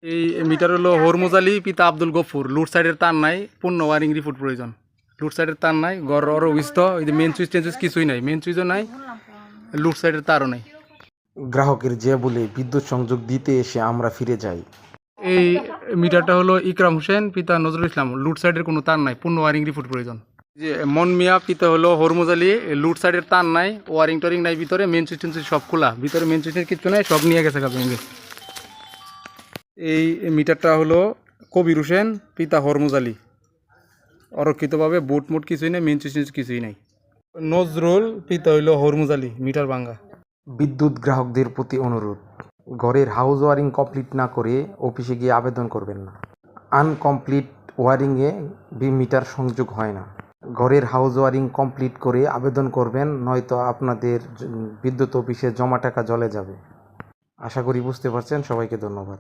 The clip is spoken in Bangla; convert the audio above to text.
এই মিটার হলো হরমুজ আলী পিতা আব্দুল গফুর। লুট সাইডের তার নাই, পূর্ণ ওয়ারিং রিপোর্ট প্রয়োজন। লুট সাইডের তার নাই, ঘর অবস্থ এই যে মেন সুইচ টেন কিছুই নাই, মেন সুইচও নাই, লুট সাইডের তারও নাই। গ্রাহকের যে বলে বিদ্যুৎ সংযোগ দিতে এসে আমরা ফিরে যাই। এই মিটারটা হলো ইকরাম হোসেন পিতা নজরুল ইসলাম। লুট সাইডের কোনো তার নাই, পূর্ণ ওয়ারিং রিপোর্ট প্রয়োজন। যে মন মিয়া পিতা হলো হরমুজ আলী। লুট সাইডের তার নাই, ওয়ারিং টোয়ারিং নাই, ভিতরে মেন সুইচ টেন সব খোলা, ভিতরে মেন সুইচের কিছু নাই, সব নিয়ে গেছে ভেঙে। এই মিটারটা হলো কবির হোসেন পিতা হরমুজ আলী। অরক্ষিতভাবে বুট মুট কিছুই নেই, মেন সুইচ কিছুই নাই। নজরুল পিতা হইল হরমুজ আলী, মিটার ভাঙ্গা। বিদ্যুৎ গ্রাহকদের প্রতি অনুরোধ, ঘরের হাউস ওয়ারিং কমপ্লিট না করে অফিসে গিয়ে আবেদন করবেন না। আনকমপ্লিট ওয়ারিংয়ে মিটার সংযোগ হয় না। ঘরের হাউস ওয়ারিং কমপ্লিট করে আবেদন করবেন, নয়তো আপনাদের বিদ্যুৎ অফিসে জমা টাকা জলে যাবে। আশা করি বুঝতে পারছেন। সবাইকে ধন্যবাদ।